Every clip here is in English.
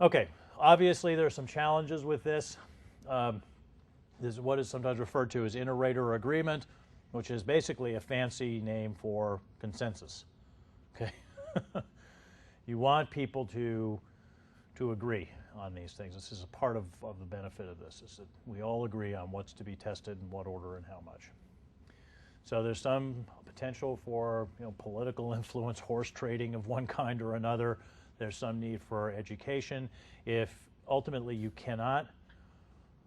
Okay, obviously there are some challenges with this. This is what is sometimes referred to as inter-rater agreement, which is basically a fancy name for consensus. Okay, you want people to agree on these things. This is a part of the benefit of this, is that we all agree on what's to be tested in what order and how much. So there's some potential for political influence, horse trading of one kind or another. There's some need for education. If ultimately you cannot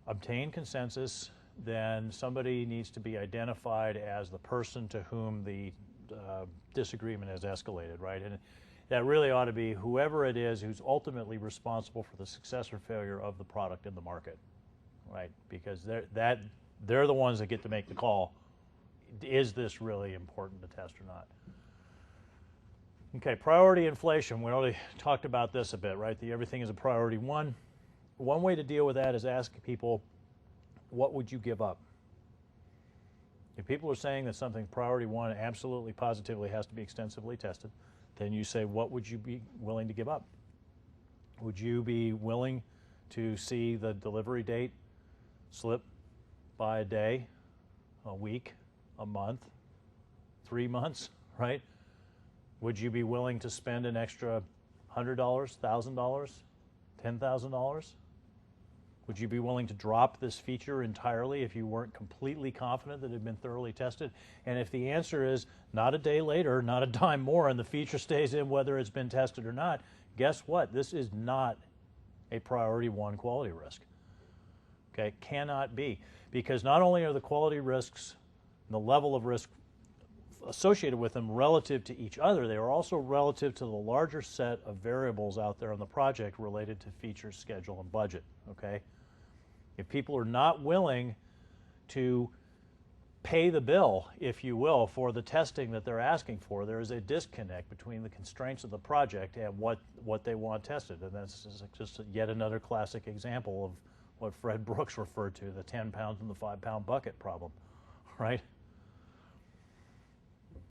obtain consensus, then somebody needs to be identified as the person to whom the disagreement has escalated, right? And that really ought to be whoever it is who's ultimately responsible for the success or failure of the product in the market, right? Because they're the ones that get to make the call. Is this really important to test or not? Okay, priority inflation. We already talked about this a bit, right? Everything is a priority one. One way to deal with that is asking people, what would you give up? If people are saying that something priority one absolutely positively has to be extensively tested, then you say, what would you be willing to give up? Would you be willing to see the delivery date slip by a day, a week, a month, 3 months, right? Would you be willing to spend an extra $100, $1,000, $10,000? Would you be willing to drop this feature entirely if you weren't completely confident that it had been thoroughly tested? And if the answer is not a day later, not a dime more, and the feature stays in whether it's been tested or not, guess what? This is not a priority one quality risk. Okay, cannot be. Because not only are the quality risks, the level of risk associated with them relative to each other, they are also relative to the larger set of variables out there on the project related to features, schedule, and budget, okay? If people are not willing to pay the bill, if you will, for the testing that they're asking for, there is a disconnect between the constraints of the project and what they want tested. And that's just yet another classic example of what Fred Brooks referred to, the 10 pounds in the 5 pound bucket problem, right?